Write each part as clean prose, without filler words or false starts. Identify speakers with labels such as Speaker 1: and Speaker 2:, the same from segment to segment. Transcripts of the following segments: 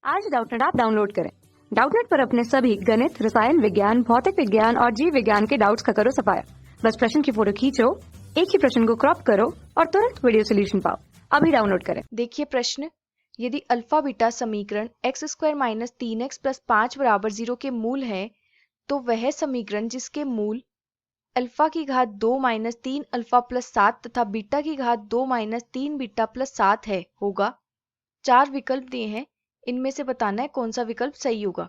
Speaker 1: आज Doubtnut app download करें। Doubtnut पर अपने सभी गणित, रसायन विज्ञान, भौतिक विज्ञान और जीव विज्ञान के डाउट्स का करो सफाया। बस प्रश्न की फोटो खींचो, एक ही प्रश्न को क्रॉप करो और तुरंत वीडियो सोल्यूशन पाओ। अभी डाउनलोड करें।
Speaker 2: देखिए प्रश्न, यदि अल्फा बीटा समीकरण x square minus 3x plus 5 बराबर 0 के मूल है तो वह समीकरण जिसके मूल अल्फा की घात 2 माइनस 3 अल्फा प्लस 7 तथा बीटा की घात 2 माइनस 3 बीटा प्लस 7 है होगा। 4 विकल्प दिए हैं, इनमें से बताना है कौन सा विकल्प सही होगा।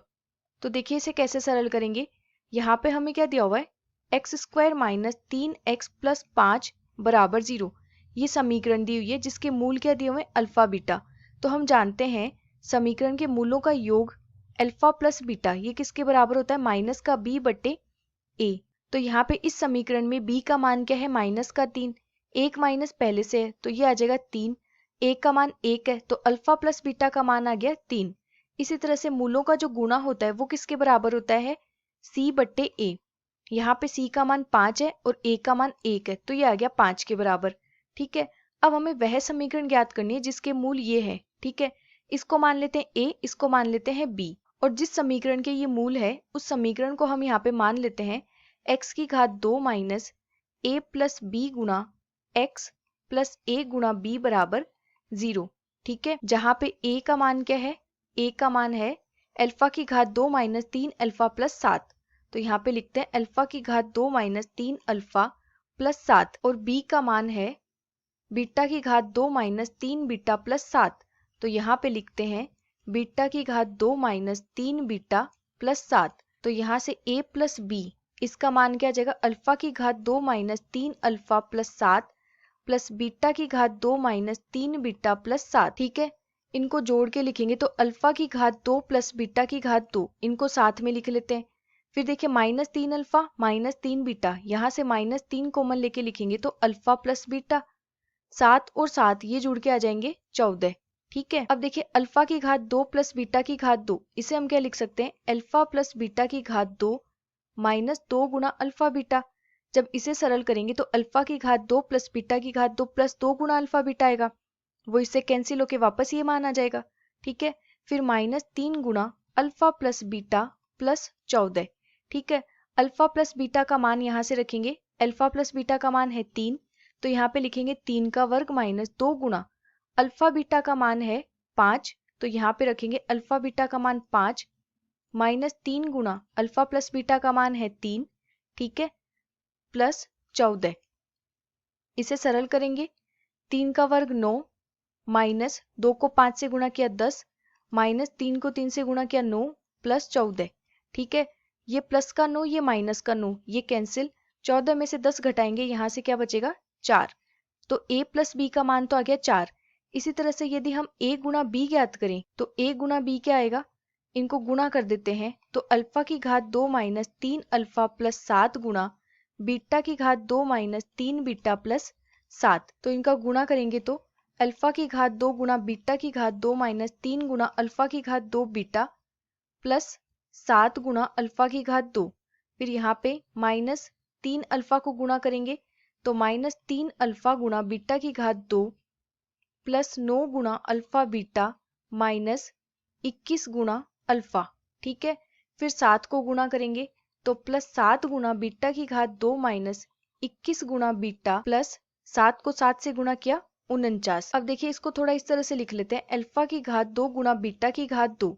Speaker 2: तो देखिए इसे कैसे सरल करेंगे। यहाँ पे हमें क्या दिया हुआ है, x square minus 3x plus 5 बराबर 0। ये समीकरण दी हुई है जिसके मूल क्या दिए हुए हैं, अल्फा बीटा। तो हम जानते हैं समीकरण के मूलों का योग अल्फा प्लस बीटा ये किसके बराबर होता है, माइनस का b बटे a। तो यहाँ पे इस समीकरण में b का मान क्या है, माइनस का 3। एक माइनस पहले से है तो ये आ जाएगा 3। एक का मान 1 है तो अल्फा प्लस बीटा का मान आ गया 3। इसी तरह से मूलों का जो गुणा होता है वो किसके बराबर होता है, c बट्टे a। यहाँ पे c का मान 5 है और a का मान 1 है तो ये आ गया 5 के बराबर। ठीक है, अब हमें वह समीकरण ज्ञात करनी है जिसके मूल ये है। ठीक है, इसको मान लेते हैं a, इसको मान लेते हैं b। और जिस समीकरण के ये मूल है उस समीकरण को हम यहाँ पे मान लेते हैं x की घात 2 माइनस a प्लस b गुणा x प्लस a गुणा b बराबर 0। ठीक है, जहाँ पे a का मान क्या है, a का मान है अल्फा की घात 2 माइनस 3 अल्फा प्लस 7। तो यहाँ पे लिखते हैं अल्फा की घात 2 माइनस 3 अल्फा प्लस 7। और b का मान है बीटा की घात 2 माइनस 3 बीटा प्लस 7। तो यहाँ पे लिखते हैं बीटा की घात 2 माइनस 3 बीटा प्लस 7। तो यहाँ से a प्लस b इसका मान क्या आ जाएगा, अल्फा की घात 2 minus 3 alpha plus 7 plus beta की घात 2 माइनस 3 बीटा प्लस 7। ठीक है, इनको जोड़ के लिखेंगे तो अल्फा की घात 2 प्लस बीटा की घात 2 इनको साथ में लिख लेते हैं। फिर देखिए माइनस 3 अल्फा माइनस 3 बीटा, यहाँ से माइनस 3 कॉमन लेके लिखेंगे तो अल्फा प्लस बीटा। 7 और 7 ये जुड़ के आ जाएंगे 14। ठीक है, अब देखिए अल्फा की घात 2 प्लस बीटा की घात 2, इसे हम क्या लिख सकते हैं, अल्फा प्लस बीटा की घात 2 माइनस 2 गुना अल्फा बीटा। जब इसे सरल करेंगे तो अल्फा की घात 2 प्लस बीटा की घात 2 प्लस 2 गुना अल्फा बीटा आएगा, वो इससे कैंसिल होके वापस ये मान आ जाएगा। ठीक है, फिर माइनस 3 गुना अल्फा प्लस बीटा प्लस 14। ठीक है, अल्फा प्लस बीटा का मान यहाँ से रखेंगे, अल्फा प्लस बीटा का मान है 3 तो यहाँ पे लिखेंगे 3 का वर्ग माइनस 2 गुना अल्फा बीटा का मान है 5 तो यहाँ पे रखेंगे अल्फा बीटा का मान 5 माइनस 3 गुना अल्फा प्लस बीटा का मान है 3। ठीक है, प्लस 14। इसे सरल करेंगे, 3 का वर्ग 9 माइनस 2 को 5 से गुणा किया 10 माइनस 3 को 3 से गुणा किया 9 प्लस 14। ठीक है, ये प्लस का 9 ये माइनस का 9 ये कैंसिल, 14 में से 10 घटाएंगे यहाँ से क्या बचेगा 4। तो a प्लस b का मान तो आ गया 4। इसी तरह से यदि हम a गुणा b ज्ञात करें तो a गुणा b क्या आएगा, इनको गुणा कर देते हैं तो अल्फा की घात 2 माइनस 3 अल्फा प्लस 7 गुणा बीटा की घात 2 माइनस 3 बीटा प्लस 7। तो इनका गुणा करेंगे तो अल्फा की घात 2 गुणा बीटा की घात 2 माइनस 3 गुणा अल्फा की घात 2 बीटा प्लस 7 गुणा अल्फा की घात 2। फिर यहाँ पे माइनस 3 अल्फा को गुणा करेंगे तो माइनस 3 अल्फा गुणा बीटा की घात 2 प्लस 9 गुणा अल्फा बीटा माइनस 21 गुणा अल्फा। ठीक है, फिर 7 को गुणा करेंगे तो प्लस 7 गुणा बीटा की घात 2 माइनस 21 गुणा बीटा प्लस 7 को 7 से गुणा किया 49। अब देखिए इसको थोड़ा इस तरह से लिख लेते हैं, अल्फा की घात 2 गुणा बीटा की घात 2।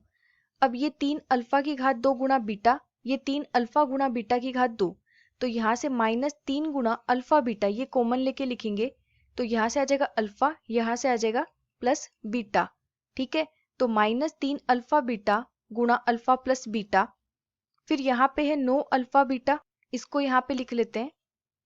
Speaker 2: अब ये 3 अल्फा की घात 2 गुणा बीटा, ये 3 अल्फा गुणा बीटा की घात 2। तो यहाँ से माइनस 3 गुणा अल्फा बीटा ये कॉमन लेके लिखेंगे तो यहाँ से आ जाएगा अल्फा, यहाँ से आ जाएगा प्लस बीटा। ठीक है, तो माइनस 3 अल्फा बीटा गुणा अल्फा प्लस बीटा। फिर यहाँ पे है 9 अल्फा बीटा, इसको यहाँ पे लिख लेते हैं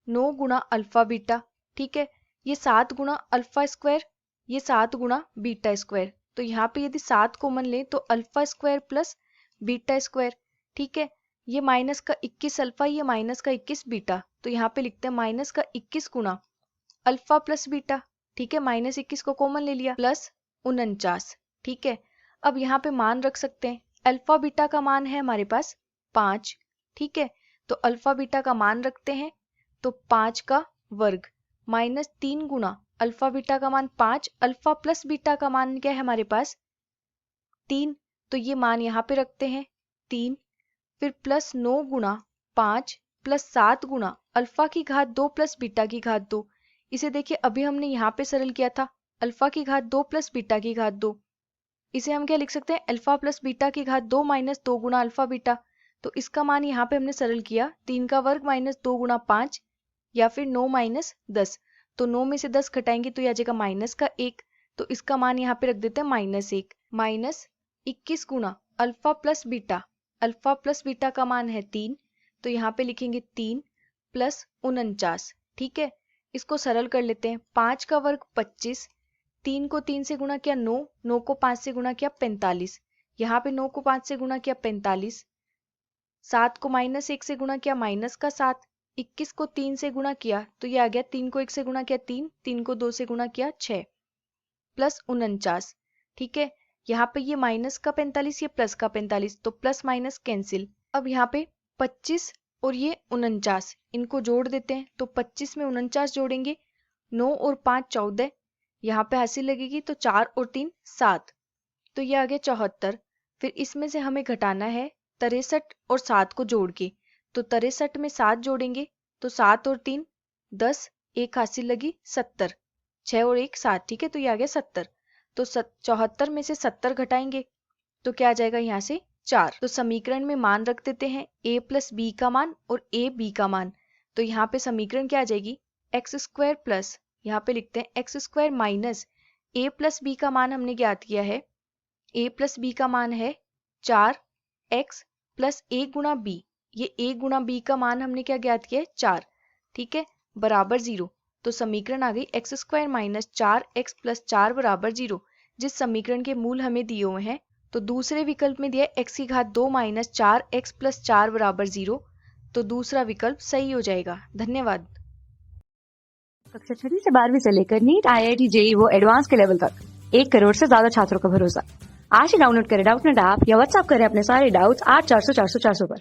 Speaker 2: 9 गुणा अल्फा बीटा। ठीक है, ये 7 गुणा अल्फा स्क्वायर, ये 7 गुणा बीटा स्क्वायर। तो यहाँ पे यदि 7 कॉमन लें तो alpha square plus beta square. ठीक है, ये माइनस का 21 अल्फा, ये माइनस का 21 बीटा। तो यहाँ पे लिखते हैं माइनस का 21 गुणा अल्फा प्लस बीटा। ठीक है, माइनस 21 को कॉमन ले लिया प्लस 49। ठीक है, अब यहाँ पे मान रख सकते हैं, अल्फा बीटा का मान है हमारे पास 5। ठीक है, तो अल्फा बीटा का मान रखते हैं तो 5 का वर्ग माइनस 3 गुणा अल्फा बीटा का मान 5 अल्फा प्लस बीटा का मान क्या है हमारे पास 3। तो ये मान यहाँ पे रखते हैं 3, फिर प्लस 9 गुणा 5 प्लस 7 गुणा अल्फा की घात 2 प्लस बीटा की घात 2। इसे देखिए अभी हमने यहाँ पे सरल किया था अल्फा की घात 2 प्लस बीटा की घात 2। इसे हम क्या लिख सकते हैं, अल्फा प्लस बीटा की घात 2 माइनस 2 गुणा अल्फा बीटा। तो इसका मान यहाँ पे हमने सरल किया 3 का वर्ग माइनस 2 गुणा 5 या फिर 9 माइनस 10। तो 9 में से 10 घटाएंगे तो यह आ जाएगा माइनस का 1। तो इसका मान यहाँ पे रख देते हैं -1 माइनस 21 गुणा alpha plus beta. Alpha plus beta का मान है 3, तो यहाँ पे लिखेंगे 3 प्लस 49। ठीक है, इसको सरल कर लेते हैं। 5 का वर्ग 25, 3 को 3 से गुणा किया 9, 9 को 5 से गुणा किया 45। यहाँ पे 9 को 5 से गुणा किया 45, 7 को -1 से गुणा किया माइनस का 7, 21 को 3 से गुणा किया तो ये आ गया 3 को 1 से गुणा किया 3, 3 को 2 से गुणा किया 6 प्लस 49। ठीक है, यहाँ पे ये माइनस का 45 ये प्लस का 45, तो प्लस माइनस कैंसिल। अब यहाँ पे 25 और ये 49 इनको जोड़ देते हैं। तो 25 में 49 जोड़ेंगे 9 और 5 14, यहाँ पे हासिल लगेगी तो 4 और 3 7, तो ये आ गया 74। फिर इसमें से हमें घटाना है 63 और 7 को जोड़ के। तो 63 में 7 जोड़ेंगे तो 7 और 3 10, 1 हासिल लगी 70, 6 और 1 7। ठीक है, तो ये आ गया 70। तो 74 में से 70 घटाएंगे तो क्या आ जाएगा यहाँ से 4। तो समीकरण में मान रख देते हैं a प्लस बी का मान और a b का मान। तो यहाँ पे समीकरण क्या आ जाएगी, एक्स स्क्वायर प्लस, यहाँ पे लिखते हैं x square minus a plus b का मान हमने ज्ञात किया है। a प्लस बी का मान है 4x प्लस a गुणा b। ये a गुणा b का मान हमने क्या ज्ञात किया है 4। ठीक है, बराबर 0। तो समीकरण आ गई x square minus 4x plus 4 बराबर 0। जिस समीकरण के मूल हमें दिए हुए हैं तो दूसरे विकल्प में दिया x की घात 2 माइनस 4x प्लस 4 बराबर 0। तो दूसरा विकल्प सही हो जाएगा। धन्यवाद।
Speaker 1: कक्षा 6 से 12वीं से लेकर नीट, IIT, JEE वो एडवांस के लेवल तक 1 करोड़ से ज्यादा छात्रों का भरोसा। आज ही डाउनलोड करें डाउटनेट ऐप या व्हाट्सएप करें अपने सारे डाउट्स 8400 400 400 पर।